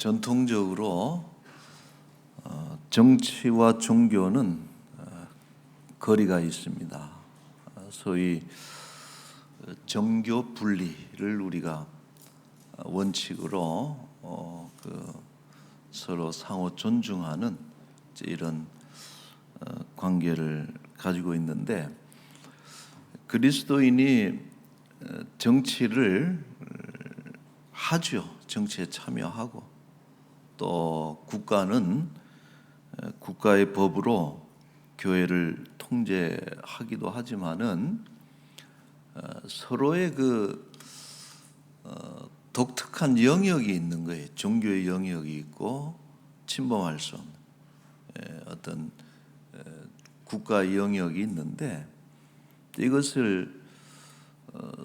전통적으로 정치와 종교는 거리가 있습니다. 소위 정교 분리를 우리가 원칙으로 서로 상호 존중하는 이런 관계를 가지고 있는데, 그리스도인이 정치를 하죠. 정치에 참여하고, 또 국가는 국가의 법으로 교회를 통제하기도 하지만은 서로의 독특한 영역이 있는 거예요. 종교의 영역이 있고 침범할 수 없는 어떤 국가의 영역이 있는데, 이것을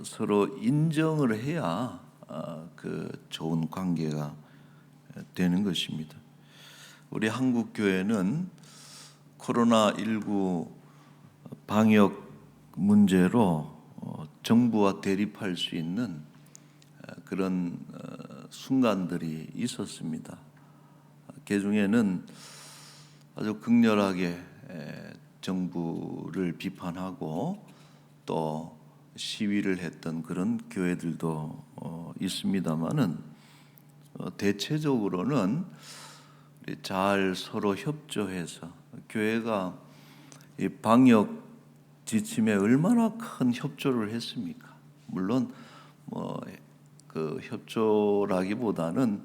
서로 인정을 해야 좋은 관계가 되는 것입니다. 우리 한국 교회는 코로나19 방역 문제로 정부와 대립할 수 있는 그런 순간들이 있었습니다. 그 중에는 아주 극렬하게 정부를 비판하고 또 시위를 했던 그런 교회들도 있습니다만은, 대체적으로는 잘 서로 협조해서, 교회가 이 방역 지침에 얼마나 큰 협조를 했습니까? 물론 그 협조라기보다는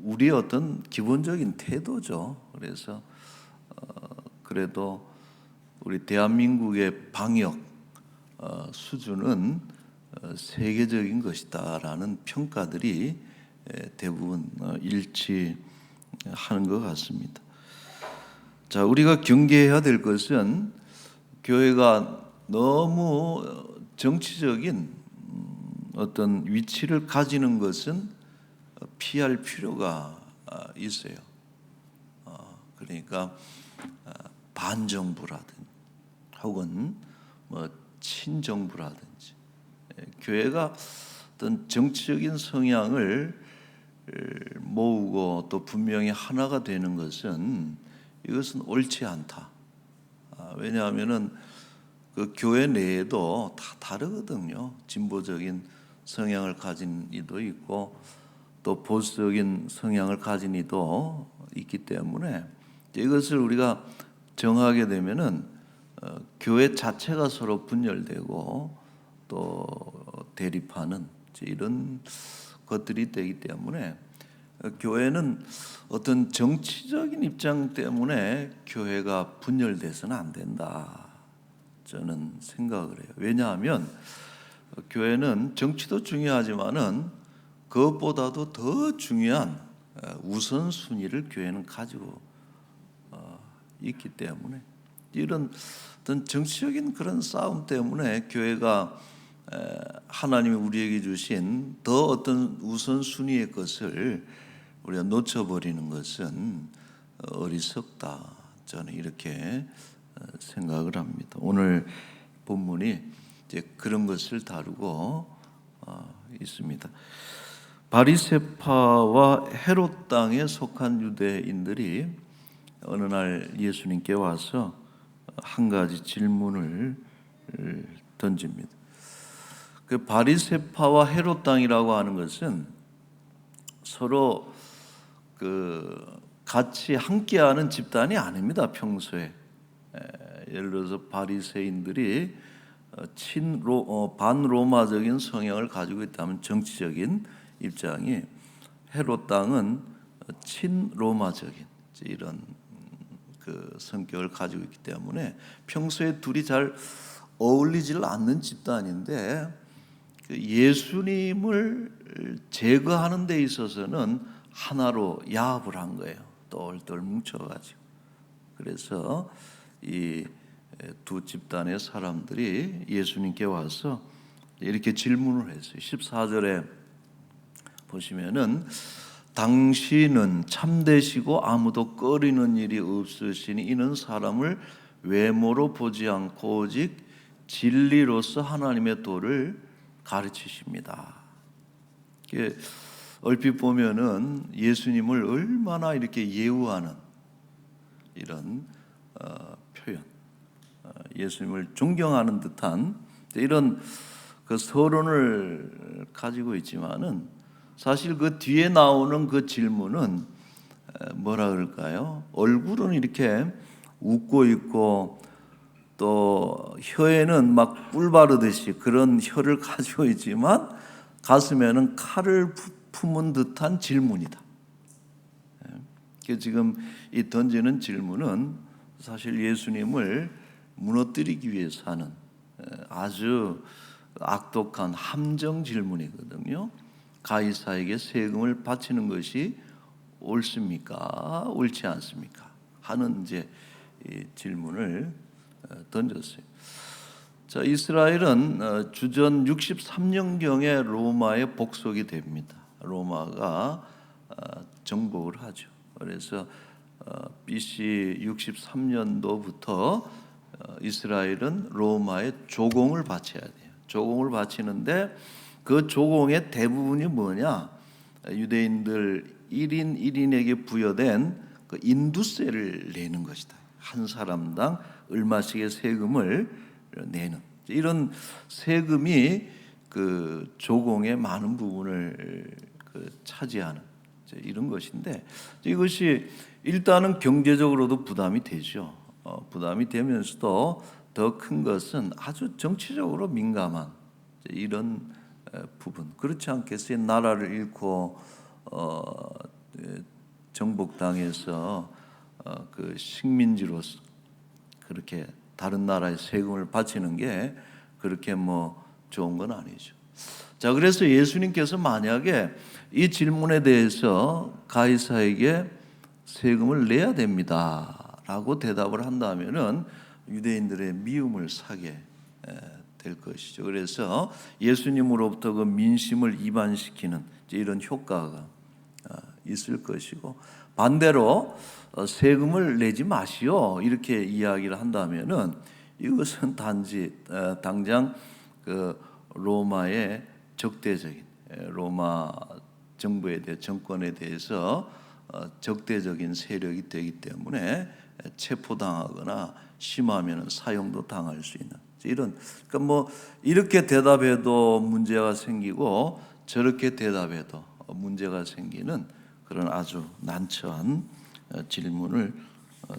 우리의 어떤 기본적인 태도죠. 그래서 그래도 우리 대한민국의 방역 수준은 세계적인 것이다라는 평가들이 대부분 일치하는 것 같습니다. 자, 우리가 경계해야 될 것은 교회가 너무 정치적인 어떤 위치를 가지는 것은 피할 필요가 있어요. 그러니까 반정부라든지 혹은 친정부라든지, 교회가 어떤 정치적인 성향을 모으고 또 분명히 하나가 되는 것은, 이것은 옳지 않다. 왜냐하면은 그 교회 내에도 다 다르거든요. 진보적인 성향을 가진 이도 있고 또 보수적인 성향을 가진 이도 있기 때문에, 이것을 우리가 정하게 되면은 교회 자체가 서로 분열되고 또 대립하는 이런 것들이 되기 때문에, 교회는 어떤 정치적인 입장 때문에 교회가 분열돼서는 안 된다, 저는 생각을 해요. 왜냐하면 교회는 정치도 중요하지만은 그것보다도 더 중요한 우선순위를 교회는 가지고 있기 때문에, 이런 어떤 정치적인 그런 싸움 때문에 교회가 하나님이 우리에게 주신 더 어떤 우선순위의 것을 우리가 놓쳐버리는 것은 어리석다, 저는 이렇게 생각을 합니다. 오늘 본문이 이제 그런 것을 다루고 있습니다. 바리새파와 헤롯 땅에 속한 유대인들이 어느 날 예수님께 와서 한 가지 질문을 던집니다. 그 바리새파와 헤롯 땅이라고 하는 것은 서로 같이 함께하는 집단이 아닙니다. 평소에 예를 들어서 바리새인들이 반로마적인 성향을 가지고 있다면 정치적인 입장이, 헤롯 땅은 친로마적인 이런 성격을 가지고 있기 때문에 평소에 둘이 잘 어울리질 않는 집단인데, 예수님을 제거하는 데 있어서는 하나로 야합을 한 거예요. 똘똘 뭉쳐가지고. 그래서 이 두 집단의 사람들이 예수님께 와서 이렇게 질문을 했어요. 14절에 보시면은, 당신은 참되시고 아무도 꺼리는 일이 없으시니 이는 사람을 외모로 보지 않고 오직 진리로서 하나님의 도를 가르치십니다. 얼핏 보면은 예수님을 얼마나 이렇게 예우하는 이런 표현, 예수님을 존경하는 듯한 이런 그 서론을 가지고 있지만은 사실 그 뒤에 나오는 그 질문은 뭐라 그럴까요? 얼굴은 이렇게 웃고 있고 또 혀에는 막 꿀 바르듯이 그런 혀를 가지고 있지만 가슴에는 칼을 품은 듯한 질문이다. 지금 이 던지는 질문은 사실 예수님을 무너뜨리기 위해서 하는 아주 악독한 함정 질문이거든요. 가이사에게 세금을 바치는 것이 옳습니까? 옳지 않습니까? 하는 이제 이 질문을 던졌어요. 자, 이스라엘은 주전 63년경에 로마의 복속이 됩니다. 로마가 정복을 하죠. 그래서 BC 63년도부터 이스라엘은 로마의 조공을 바쳐야 돼요. 조공을 바치는데 그 조공의 대부분이 뭐냐? 유대인들 1인 1인에게 부여된 그 인두세를 내는 것이다. 한 사람당 얼마씩의 세금을 내는 이런 세금이 그 조공의 많은 부분을 차지하는 이런 것인데 이것이 일단은 경제적으로도 부담이 되죠. 부담이 되면서도 더 큰 것은 아주 정치적으로 민감한 이런 부분. 그렇지 않겠어요? 나라를 잃고 정복당해서 그 식민지로서 그렇게 다른 나라에 세금을 바치는 게 그렇게 뭐 좋은 건 아니죠. 자, 그래서 예수님께서 만약에 이 질문에 대해서 가이사에게 세금을 내야 됩니다라고 대답을 한다면은 유대인들의 미움을 사게 될 것이죠. 그래서 예수님으로부터 그 민심을 이반시키는 이런 효과가 있을 것이고 반대로 세금을 내지 마시오 이렇게 이야기를 한다면은 이것은 단지 당장 그 로마의 적대적인 로마 정부에 대해 정권에 대해서 적대적인 세력이 되기 때문에 체포당하거나 심하면 사형도 당할 수 있는 이런 그러니까 뭐 이렇게 대답해도 문제가 생기고 저렇게 대답해도 문제가 생기는 그런 아주 난처한 질문을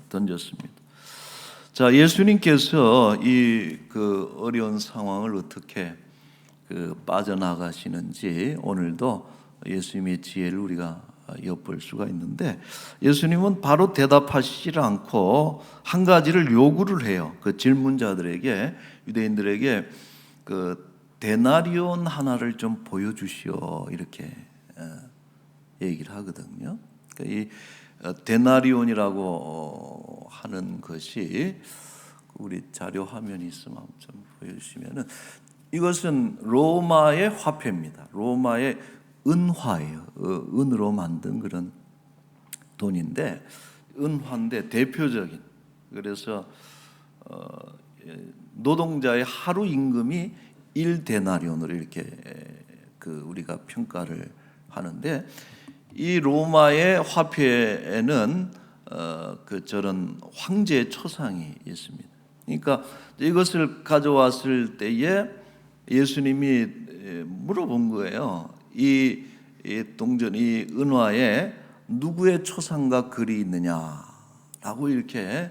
던졌습니다. 자, 예수님께서 이 그 어려운 상황을 어떻게 빠져나가시는지 오늘도 예수님의 지혜를 우리가 엿볼 수가 있는데 예수님은 바로 대답하시지 않고 한 가지를 요구를 해요. 그 질문자들에게 유대인들에게 그 데나리온 하나를 좀 보여주시오 이렇게 얘기를 하거든요. 그러니까 이 데나리온이라고 하는 것이 우리 자료 화면이 있으면 좀 보여주시면은 이것은 로마의 화폐입니다. 로마의 은화예요. 은으로 만든 그런 돈인데 은화인데 대표적인 그래서 노동자의 하루 임금이 1데나리온으로 이렇게 우리가 평가를 하는데 이 로마의 화폐에는 저런 황제의 초상이 있습니다. 그러니까 이것을 가져왔을 때에 예수님이 물어본 거예요. 이 동전, 이 은화에 누구의 초상과 글이 있느냐라고 이렇게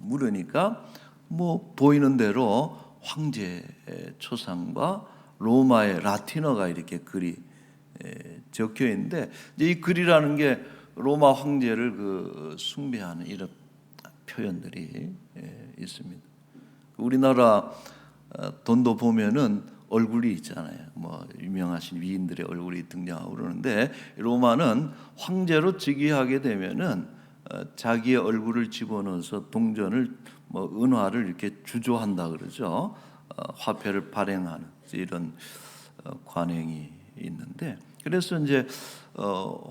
물으니까 뭐 보이는 대로 황제의 초상과 로마의 라틴어가 이렇게 글이 적혀 있는데 이 글이라는 게 로마 황제를 숭배하는 이런 표현들이 있습니다. 우리나라 돈도 보면은 얼굴이 있잖아요. 뭐 유명하신 위인들의 얼굴이 등장하고 그러는데 로마는 황제로 즉위하게 되면은 자기의 얼굴을 집어넣어서 동전을 뭐 은화를 이렇게 주조한다 그러죠. 화폐를 발행하는 이런 관행이 있는데 그래서 이제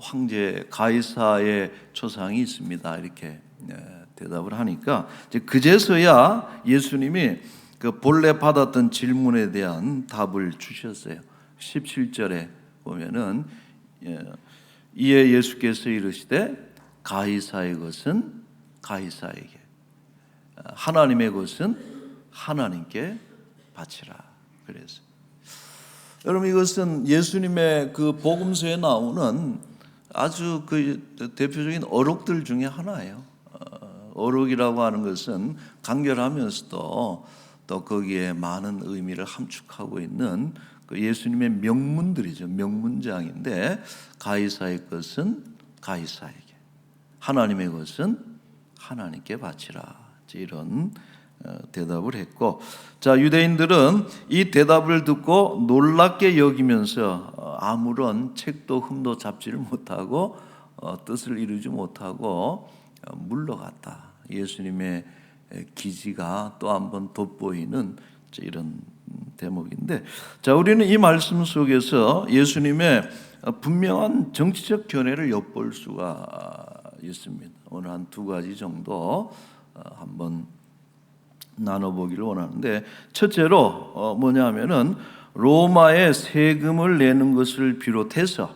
황제 가이사의 초상이 있습니다. 이렇게 대답을 하니까 이제 그제서야 예수님이 그 본래 받았던 질문에 대한 답을 주셨어요. 17절에 보면은 이에 예수께서 이르시되 가이사의 것은 가이사에게, 하나님의 것은 하나님께 바치라. 그래서 여러분, 이것은 예수님의 그 복음서에 나오는 아주 그 대표적인 어록들 중에 하나예요. 어록이라고 하는 것은 간결하면서도 또 거기에 많은 의미를 함축하고 있는 그 예수님의 명문들이죠. 명문장인데, 가이사의 것은 가이사에게, 하나님의 것은 하나님께 바치라. 이런 대답을 했고, 자, 유대인들은 이 대답을 듣고 놀랍게 여기면서 아무런 책도 흠도 잡지를 못하고 뜻을 이루지 못하고 물러갔다. 예수님의 기지가 또 한 번 돋보이는 이런 대목인데, 자, 우리는 이 말씀 속에서 예수님의 분명한 정치적 견해를 엿볼 수가 있습니다. 오늘 한 두 가지 정도 한번 나눠보기를 원하는데, 첫째로 뭐냐면은 로마의 세금을 내는 것을 비롯해서,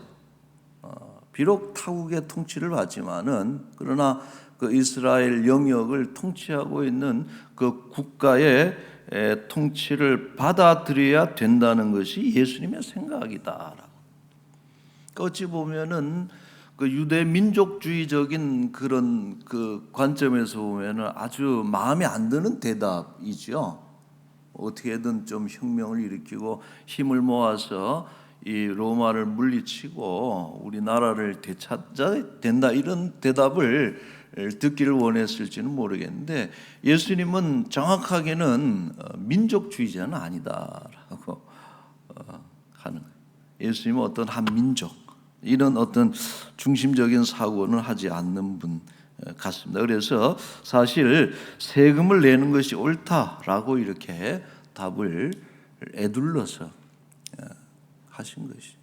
비록 타국의 통치를 받지만은 그러나 그 이스라엘 영역을 통치하고 있는 그 국가의 통치를 받아들여야 된다는 것이 예수님의 생각이다라고. 어찌 보면은 그 유대 민족주의적인 그런 그 관점에서 보면은 아주 마음에 안 드는 대답이죠. 어떻게든 좀 혁명을 일으키고 힘을 모아서 이 로마를 물리치고 우리나라를 되찾아야 된다, 이런 대답을 듣기를 원했을지는 모르겠는데, 예수님은 정확하게는 민족주의자는 아니다라고 하는 거예요. 예수님은 어떤 한 민족, 이런 어떤 중심적인 사고는 하지 않는 분 같습니다. 그래서 사실 세금을 내는 것이 옳다라고 이렇게 답을 에둘러서 하신 것이.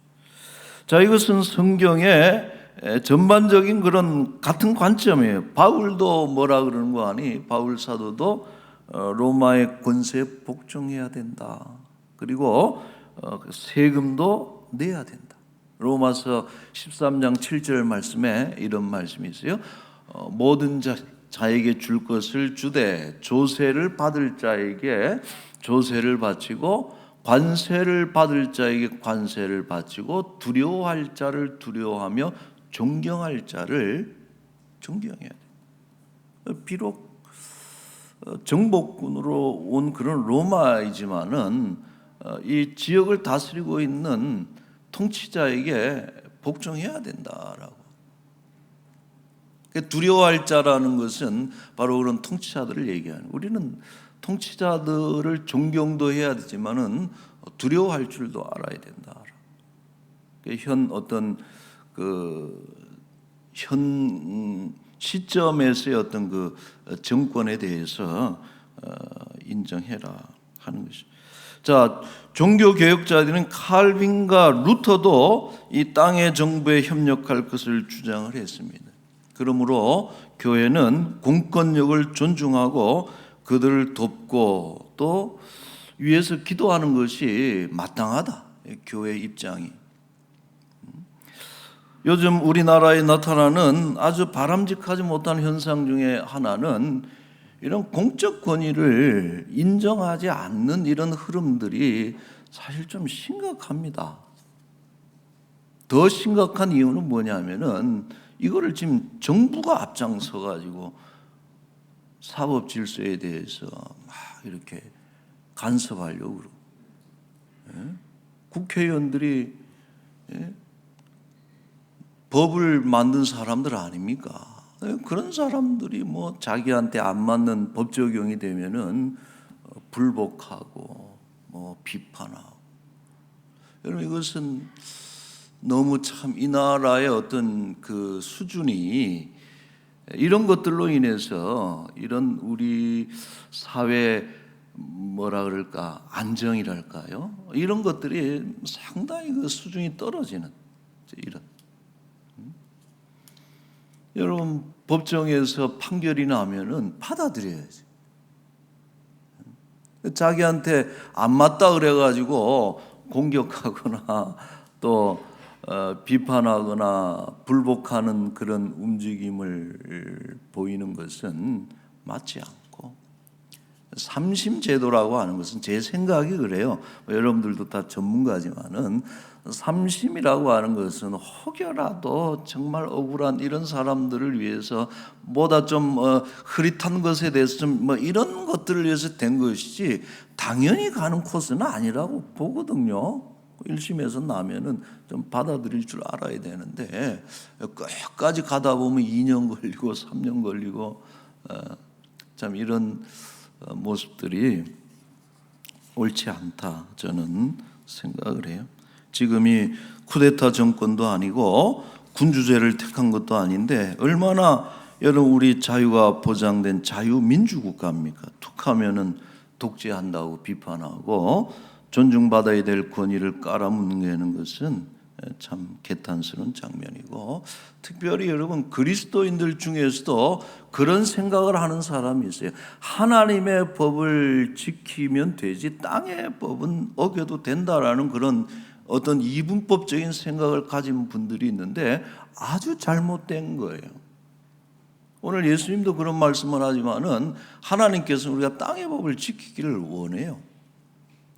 자, 이것은 성경의 전반적인 그런 같은 관점이에요. 바울도 뭐라 그러는 거 아니? 바울 사도도 로마의 권세에 복종해야 된다. 그리고 세금도 내야 된다. 로마서 13장 7절 말씀에 이런 말씀이 있어요. 모든 자에게 줄 것을 주되 조세를 받을 자에게 조세를 바치고 관세를 받을 자에게 관세를 바치고 두려워할 자를 두려워하며 존경할 자를 존경해야 돼. 비록 정복군으로 온 그런 로마이지만은 이 지역을 다스리고 있는 통치자에게 복종해야 된다라고. 두려워할 자라는 것은 바로 그런 통치자들을 얘기하는. 우리는 통치자들을 존경도 해야 되지만은 두려워할 줄도 알아야 된다. 현 어떤 현 시점에서의 어떤 그 정권에 대해서 인정해라 하는 것이죠. 자, 종교 개혁자들은 칼빈과 루터도 이 땅의 정부에 협력할 것을 주장을 했습니다. 그러므로 교회는 공권력을 존중하고 그들을 돕고 또 위에서 기도하는 것이 마땅하다. 교회의 입장이. 요즘 우리나라에 나타나는 아주 바람직하지 못한 현상 중에 하나는 이런 공적 권위를 인정하지 않는 이런 흐름들이 사실 좀 심각합니다. 더 심각한 이유는 뭐냐면은 이거를 지금 정부가 앞장서 가지고 사법 질서에 대해서 막 이렇게 간섭하려고 그러고, 국회의원들이 법을 만든 사람들 아닙니까? 그런 사람들이 뭐 자기한테 안 맞는 법 적용이 되면은 불복하고 뭐 비판하고. 여러분, 이것은 너무 참 이 나라의 어떤 그 수준이 이런 것들로 인해서 이런 우리 사회 뭐라 그럴까, 안정이랄까요? 이런 것들이 상당히 그 수준이 떨어지는 이런. 여러분, 법정에서 판결이 나면은 받아들여야지. 자기한테 안 맞다 그래가지고 공격하거나 또 비판하거나 불복하는 그런 움직임을 보이는 것은 맞지 않고, 삼심제도라고 하는 것은 제 생각이 그래요. 여러분들도 다 전문가지만은 삼심이라고 하는 것은 혹여라도 정말 억울한 이런 사람들을 위해서 뭐다 좀 흐릿한 것에 대해서 좀 이런 것들을 위해서 된 것이지 당연히 가는 코스는 아니라고 보거든요. 1심에서 나면은 좀 받아들일 줄 알아야 되는데 끝까지 가다 보면 2년 걸리고 3년 걸리고 참 이런 모습들이 옳지 않다 저는 생각을 해요. 지금이 쿠데타 정권도 아니고 군주제를 택한 것도 아닌데 얼마나 여러분 우리 자유가 보장된 자유민주국가입니까? 툭하면은 독재한다고 비판하고 존중받아야 될 권위를 깔아뭉개는 것은 참 개탄스러운 장면이고, 특별히 여러분 그리스도인들 중에서도 그런 생각을 하는 사람이 있어요. 하나님의 법을 지키면 되지 땅의 법은 어겨도 된다라는 그런 어떤 이분법적인 생각을 가진 분들이 있는데 아주 잘못된 거예요. 오늘 예수님도 그런 말씀을 하지만은 하나님께서는 우리가 땅의 법을 지키기를 원해요.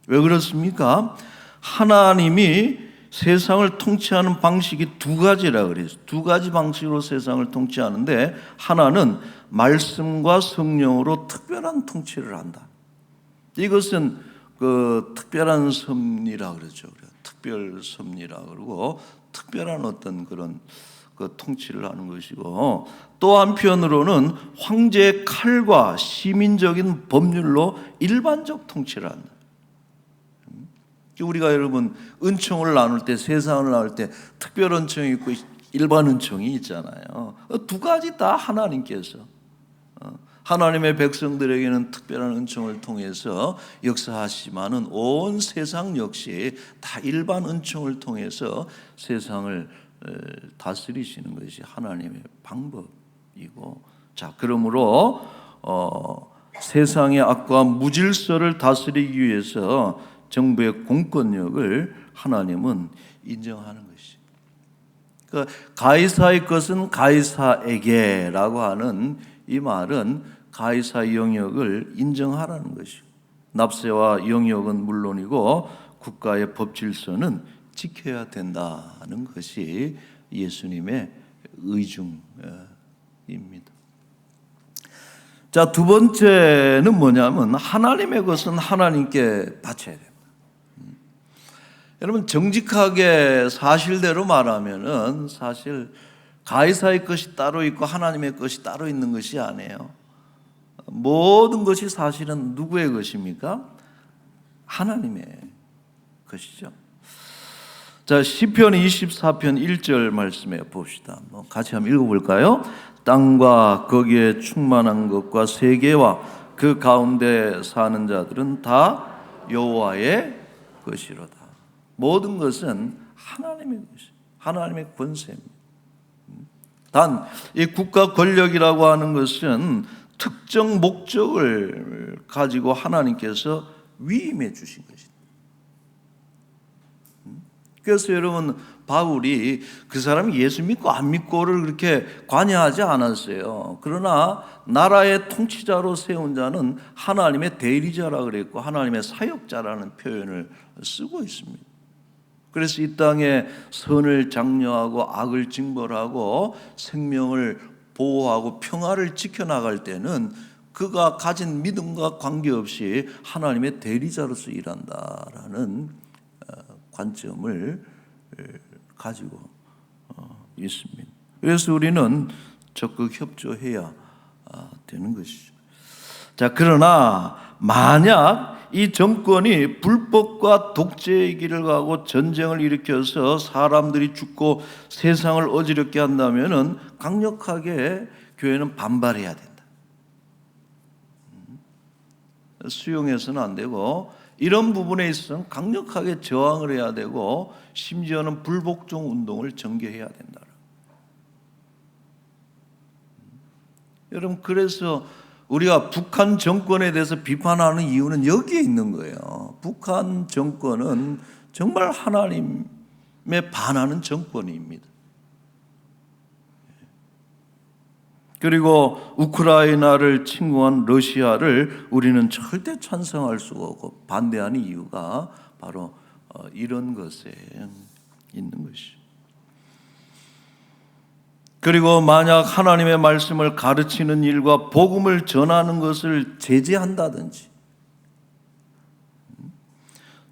왜 그렇습니까? 하나님이 세상을 통치하는 방식이 두 가지라 그래요. 두 가지 방식으로 세상을 통치하는데 하나는 말씀과 성령으로 특별한 통치를 한다. 이것은 그 특별한 섭리라 그러죠. 특별 섭리라 그러고 특별한 어떤 그런 그 통치를 하는 것이고, 또 한편으로는 황제의 칼과 시민적인 법률로 일반적 통치를 한다. 우리가 여러분 은총을 나눌 때, 세상을 나눌 때 특별 은총이 있고 일반 은총이 있잖아요. 두 가지 다 하나님께서 하나님의 백성들에게는 특별한 은총을 통해서 역사하시지만은 온 세상 역시 다 일반 은총을 통해서 세상을 다스리시는 것이 하나님의 방법이고, 자 그러므로 세상의 악과 무질서를 다스리기 위해서 정부의 공권력을 하나님은 인정하는 것이죠. 그러니까 가이사의 것은 가이사에게라고 하는 이 말은 가이사 영역을 인정하라는 것이고, 납세와 영역은 물론이고 국가의 법 질서는 지켜야 된다는 것이 예수님의 의중입니다. 자, 두 번째는 뭐냐면 하나님의 것은 하나님께 바쳐야 됩니다. 여러분 정직하게 사실대로 말하면은 사실 가이사의 것이 따로 있고 하나님의 것이 따로 있는 것이 아니에요. 모든 것이 사실은 누구의 것입니까? 하나님의 것이죠. 자, 시편 24편 1절 말씀에 봅시다. 같이 한번 읽어볼까요? 땅과 거기에 충만한 것과 세계와 그 가운데 사는 자들은 다 여호와의 것이로다. 모든 것은 하나님의 것이, 하나님의 권세입니다. 단 이 국가 권력이라고 하는 것은 특정 목적을 가지고 하나님께서 위임해 주신 것입니다. 그래서 여러분 바울이 그 사람이 예수 믿고 안 믿고를 그렇게 관여하지 않았어요. 그러나 나라의 통치자로 세운 자는 하나님의 대리자라 그랬고 하나님의 사역자라는 표현을 쓰고 있습니다. 그래서 이 땅에 선을 장려하고 악을 징벌하고 생명을 보호하고 평화를 지켜나갈 때는 그가 가진 믿음과 관계없이 하나님의 대리자로서 일한다라는 관점을 가지고 있습니다. 그래서 우리는 적극 협조해야 되는 것이죠. 자, 그러나 만약 이 정권이 불법과 독재의 길을 가고 전쟁을 일으켜서 사람들이 죽고 세상을 어지럽게 한다면은 강력하게 교회는 반발해야 된다. 수용해서는 안 되고 이런 부분에 있어서는 강력하게 저항을 해야 되고 심지어는 불복종 운동을 전개해야 된다. 여러분 그래서 우리가 북한 정권에 대해서 비판하는 이유는 여기에 있는 거예요. 북한 정권은 정말 하나님 반하는 정권입니다. 그리고 우크라이나를 침공한 러시아를 우리는 절대 찬성할 수가 없고 반대하는 이유가 바로 이런 것에 있는 것이죠. 그리고 만약 하나님의 말씀을 가르치는 일과 복음을 전하는 것을 제재한다든지,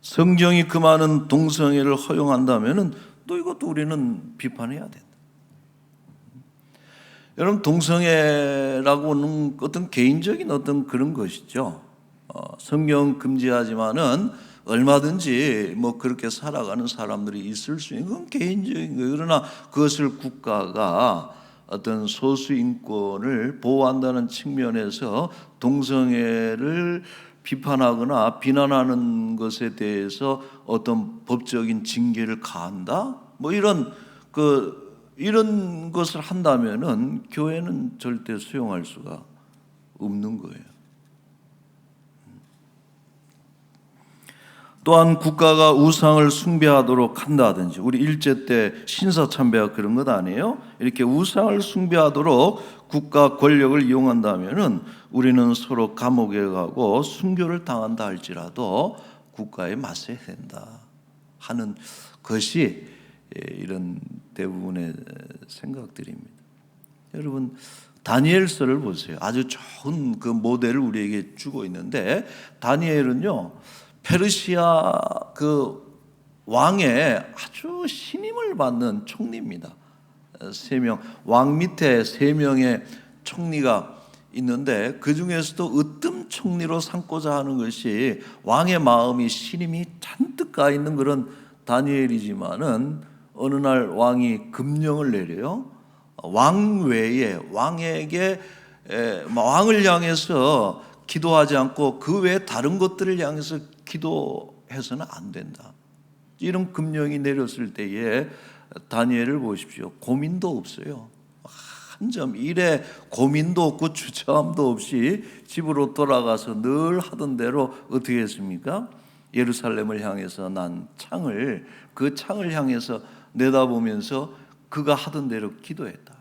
성경이 그 많은 동성애를 허용한다면은 또 이것도 우리는 비판해야 된다. 여러분, 동성애라고 하는 어떤 개인적인 어떤 그런 것이죠. 성경 금지하지만은 얼마든지 뭐 그렇게 살아가는 사람들이 있을 수 있는 건 개인적인 거예요. 그러나 그것을 국가가 어떤 소수 인권을 보호한다는 측면에서 동성애를 비판하거나 비난하는 것에 대해서 어떤 법적인 징계를 가한다? 뭐 이런 것을 한다면은 교회는 절대 수용할 수가 없는 거예요. 또한 국가가 우상을 숭배하도록 한다든지, 우리 일제 때 신사참배가 그런 것 아니에요? 이렇게 우상을 숭배하도록 국가 권력을 이용한다면은 우리는 서로 감옥에 가고 순교를 당한다 할지라도 국가에 맞서야 된다 하는 것이 이런 대부분의 생각들입니다. 여러분, 다니엘서를 보세요. 아주 좋은 그 모델을 우리에게 주고 있는데, 다니엘은요 페르시아 그 왕의 아주 신임을 받는 총리입니다. 3명, 왕 밑에 3명의 총리가 있는데 그 중에서도 으뜸 총리로 삼고자 하는 것이 왕의 마음이 신임이 잔뜩 가 있는 그런 다니엘이지만은 어느 날 왕이 금령을 내려요. 왕 외에 왕에게 왕을 향해서 기도하지 않고 그 외에 다른 것들을 향해서 기도해서는 안 된다. 이런 금령이 내렸을 때에 다니엘을 보십시오. 고민도 없어요. 한 점 일에 고민도 없고 주저함도 없이 집으로 돌아가서 늘 하던 대로 어떻게 했습니까? 예루살렘을 향해서 난 창을, 그 창을 향해서 내다보면서 그가 하던 대로 기도했다.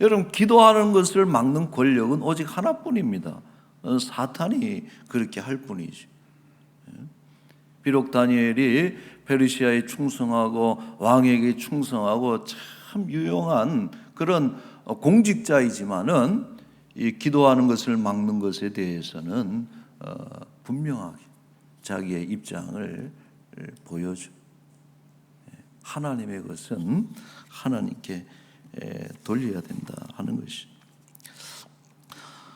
여러분, 기도하는 것을 막는 권력은 오직 하나뿐입니다. 사탄이 그렇게 할 뿐이죠. 비록 다니엘이 페르시아에 충성하고 왕에게 충성하고 참 유용한 그런 공직자이지만은 이 기도하는 것을 막는 것에 대해서는 분명하게 자기의 입장을 보여줘. 하나님의 것은 하나님께 돌려야 된다 하는 것이.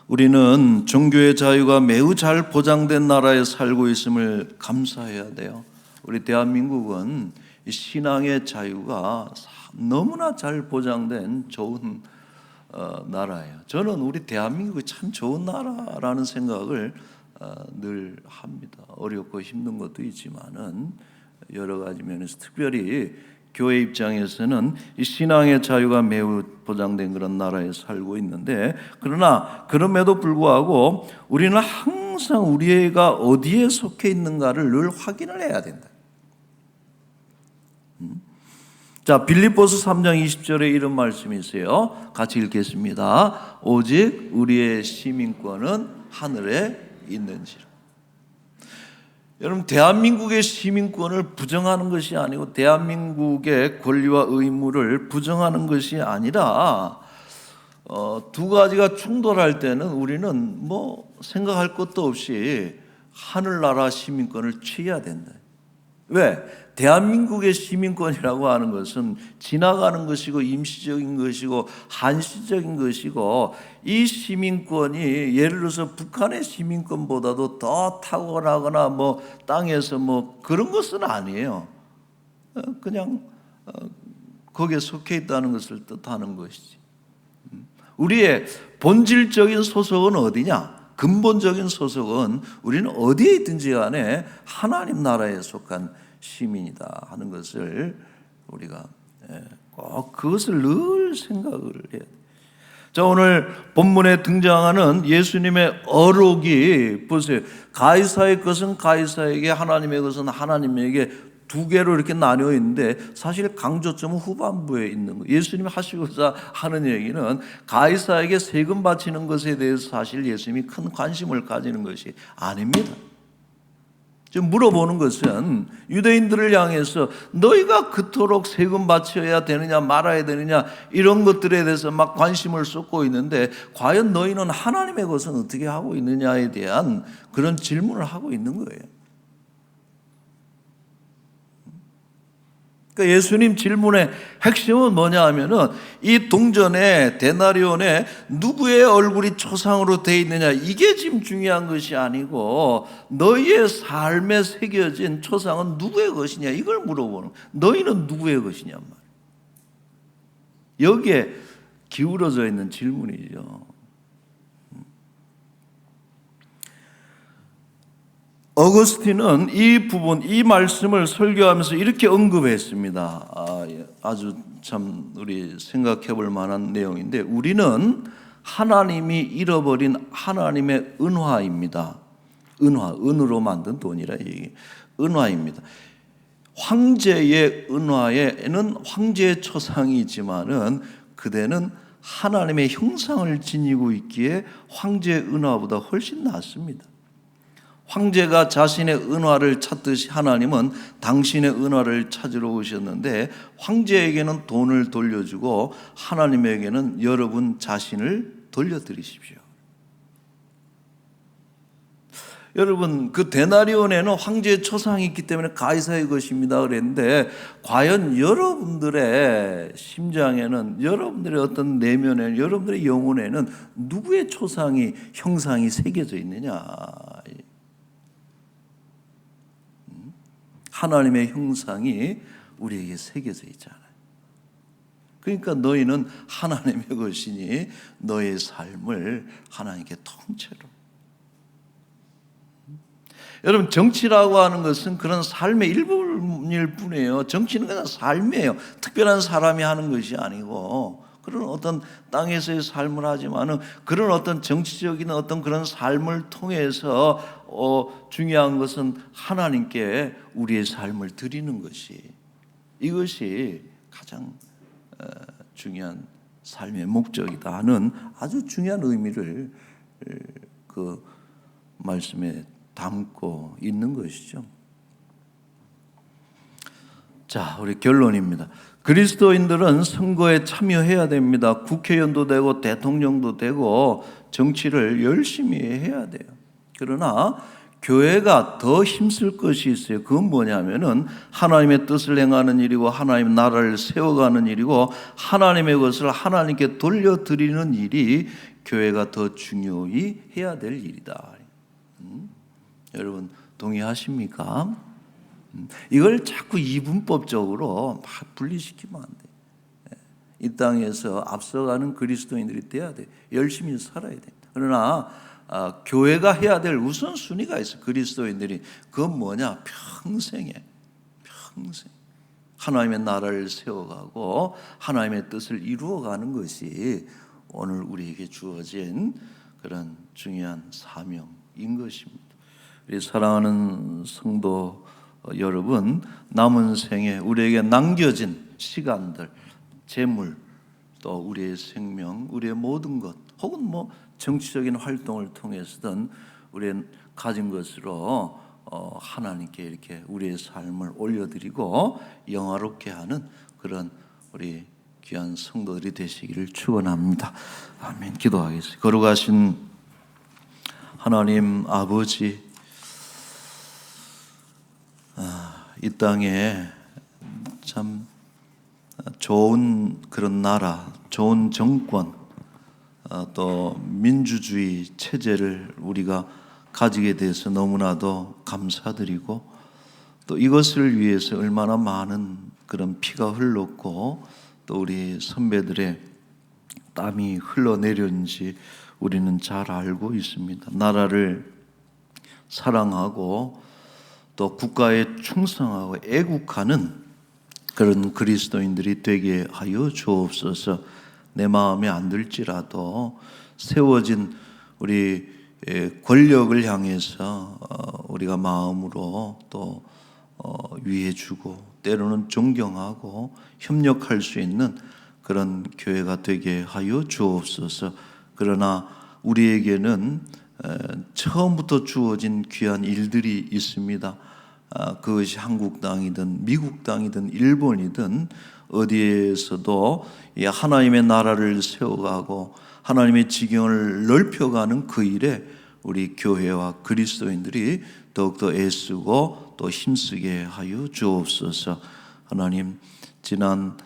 우리는 종교의 자유가 매우 잘 보장된 나라에 살고 있음을 감사해야 돼요. 우리 대한민국은 신앙의 자유가 너무나 잘 보장된 좋은 나라예요. 저는 우리 대한민국이 참 좋은 나라라는 생각을 늘 합니다. 어렵고 힘든 것도 있지만은 여러 가지 면에서 특별히 교회 입장에서는 이 신앙의 자유가 매우 보장된 그런 나라에 살고 있는데, 그러나 그럼에도 불구하고 우리는 항상 우리가 어디에 속해 있는가를 늘 확인을 해야 된다. 자, 빌립보서 3장 20절에 이런 말씀이 있어요. 같이 읽겠습니다. 오직 우리의 시민권은 하늘에 있는지라. 여러분, 대한민국의 시민권을 부정하는 것이 아니고 대한민국의 권리와 의무를 부정하는 것이 아니라 두 가지가 충돌할 때는 우리는 뭐 생각할 것도 없이 하늘나라 시민권을 취해야 된다. 왜? 대한민국의 시민권이라고 하는 것은 지나가는 것이고 임시적인 것이고 한시적인 것이고, 이 시민권이 예를 들어서 북한의 시민권보다도 더 탁월하거나 뭐 땅에서 뭐 그런 것은 아니에요. 그냥 거기에 속해 있다는 것을 뜻하는 것이지. 우리의 본질적인 소속은 어디냐? 근본적인 소속은 우리는 어디에 있든지 간에 하나님 나라에 속한 시민이다 하는 것을 우리가 꼭 그것을 늘 생각을 해야 돼요. 자, 오늘 본문에 등장하는 예수님의 어록이 보세요. 가이사의 것은 가이사에게, 하나님의 것은 하나님에게 두 개로 이렇게 나뉘어 있는데 사실 강조점은 후반부에 있는 거예요. 예수님이 하시고자 하는 얘기는 가이사에게 세금 바치는 것에 대해서 사실 예수님이 큰 관심을 가지는 것이 아닙니다. 지금 물어보는 것은 유대인들을 향해서 너희가 그토록 세금 바쳐야 되느냐 말아야 되느냐 이런 것들에 대해서 막 관심을 쏟고 있는데 과연 너희는 하나님의 것은 어떻게 하고 있느냐에 대한 그런 질문을 하고 있는 거예요. 그러니까 예수님 질문의 핵심은 뭐냐 하면은 이 동전에 데나리온에 누구의 얼굴이 초상으로 되어 있느냐 이게 지금 중요한 것이 아니고 너희의 삶에 새겨진 초상은 누구의 것이냐 이걸 물어보는 거예요. 너희는 누구의 것이냐 말이에요. 여기에 기울어져 있는 질문이죠. 어거스틴은 이 부분, 이 말씀을 설교하면서 이렇게 언급했습니다. 아주 참 우리 생각해 볼 만한 내용인데 우리는 하나님이 잃어버린 하나님의 은화입니다. 은으로 만든 돈이라 얘기. 은화입니다. 황제의 은화에는 황제의 초상이 있지만은 그대는 하나님의 형상을 지니고 있기에 황제의 은화보다 훨씬 낫습니다. 황제가 자신의 은화를 찾듯이 하나님은 당신의 은화를 찾으러 오셨는데 황제에게는 돈을 돌려주고 하나님에게는 여러분 자신을 돌려드리십시오. 여러분 그 데나리온에는 황제의 초상이 있기 때문에 가이사의 것입니다 그랬는데 과연 여러분들의 심장에는 여러분들의 어떤 내면에는 여러분들의 영혼에는 누구의 초상이 형상이 새겨져 있느냐. 하나님의 형상이 우리에게 새겨져 있잖아요. 그러니까 너희는 하나님의 것이니 너의 삶을 하나님께 통째로. 여러분 정치라고 하는 것은 그런 삶의 일부일 뿐이에요. 정치는 그냥 삶이에요. 특별한 사람이 하는 것이 아니고 그런 어떤 땅에서의 삶을 하지만은 그런 어떤 정치적인 어떤 그런 삶을 통해서 중요한 것은 하나님께 우리의 삶을 드리는 것이 이것이 가장 중요한 삶의 목적이다 하는 아주 중요한 의미를 그 말씀에 담고 있는 것이죠. 자, 우리 결론입니다. 그리스도인들은 선거에 참여해야 됩니다. 국회의원도 되고 대통령도 되고 정치를 열심히 해야 돼요. 그러나 교회가 더 힘쓸 것이 있어요. 그건 뭐냐면은 하나님의 뜻을 행하는 일이고 하나님의 나라를 세워가는 일이고 하나님의 것을 하나님께 돌려드리는 일이 교회가 더 중요히 해야 될 일이다. 여러분 동의하십니까? 이걸 자꾸 이분법적으로 막 분리시키면 안 돼. 이 땅에서 앞서가는 그리스도인들이 돼야 돼. 열심히 살아야 돼. 그러나 교회가 해야 될 우선순위가 있어. 그리스도인들이 그건 뭐냐? 평생 하나님의 나라를 세워가고 하나님의 뜻을 이루어가는 것이 오늘 우리에게 주어진 그런 중요한 사명인 것입니다. 우리 사랑하는 성도 여러분, 남은 생에 우리에게 남겨진 시간들, 재물, 또 우리의 생명, 우리의 모든 것, 혹은 뭐 정치적인 활동을 통해서든 우리의 가진 것으로 하나님께 이렇게 우리의 삶을 올려드리고 영화롭게 하는 그런 우리 귀한 성도들이 되시기를 축원합니다. 아멘. 기도하겠습니다. 거룩하신 하나님 아버지, 이 땅에 참 좋은 그런 나라, 좋은 정권, 또 민주주의 체제를 우리가 가지게 돼서 너무나도 감사드리고 또 이것을 위해서 얼마나 많은 그런 피가 흘렀고 또 우리 선배들의 땀이 흘러내렸는지 우리는 잘 알고 있습니다. 나라를 사랑하고 또 국가에 충성하고 애국하는 그런 그리스도인들이 되게 하여 주옵소서. 내 마음에 안 들지라도 세워진 우리 권력을 향해서 우리가 마음으로 또 위해주고 때로는 존경하고 협력할 수 있는 그런 교회가 되게 하여 주옵소서. 그러나 우리에게는 처음부터 주어진 귀한 일들이 있습니다. 그것이 한국 땅이든 미국 땅이든 일본이든 어디에서도 하나님의 나라를 세워가고 하나님의 지경을 넓혀가는 그 일에 우리 교회와 그리스도인들이 더욱더 애쓰고 또 힘쓰게 하여 주옵소서. 하나님, 지난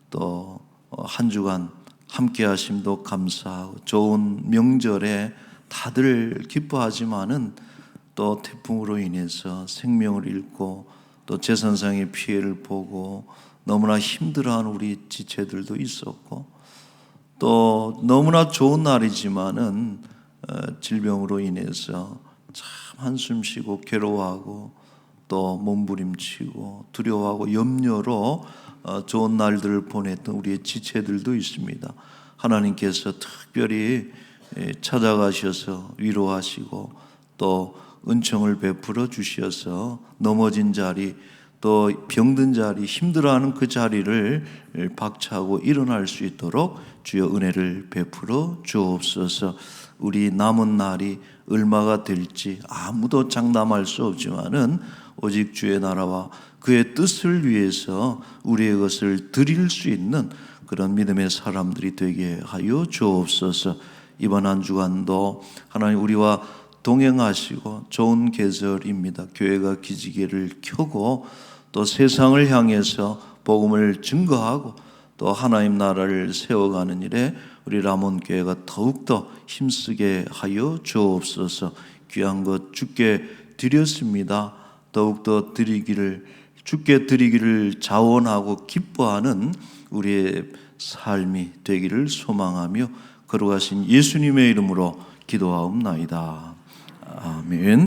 또 한 주간 함께 하심도 감사하고 좋은 명절에 다들 기뻐하지만은 또 태풍으로 인해서 생명을 잃고 또 재산상의 피해를 보고 너무나 힘들어하는 우리 지체들도 있었고, 또 너무나 좋은 날이지만은 질병으로 인해서 참 한숨 쉬고 괴로워하고 또 몸부림치고 두려워하고 염려로 좋은 날들을 보냈던 우리의 지체들도 있습니다. 하나님께서 특별히 찾아가셔서 위로하시고 또 은총을 베풀어 주셔서 넘어진 자리 또 병든 자리 힘들어하는 그 자리를 박차고 일어날 수 있도록 주여 은혜를 베풀어 주옵소서. 우리 남은 날이 얼마가 될지 아무도 장담할 수 없지만은 오직 주의 나라와 그의 뜻을 위해서 우리의 것을 드릴 수 있는 그런 믿음의 사람들이 되게 하여 주옵소서. 이번 한 주간도 하나님 우리와 동행하시고 좋은 계절입니다. 교회가 기지개를 켜고 또 세상을 향해서 복음을 증거하고 또 하나님 나라를 세워가는 일에 우리 라몬교회가 더욱더 힘쓰게 하여 주옵소서. 귀한 것 주께 드렸습니다. 더욱더 주께 드리기를 자원하고 기뻐하는 우리의 삶이 되기를 소망하며 거룩하신 예수님의 이름으로 기도하옵나이다. 아멘.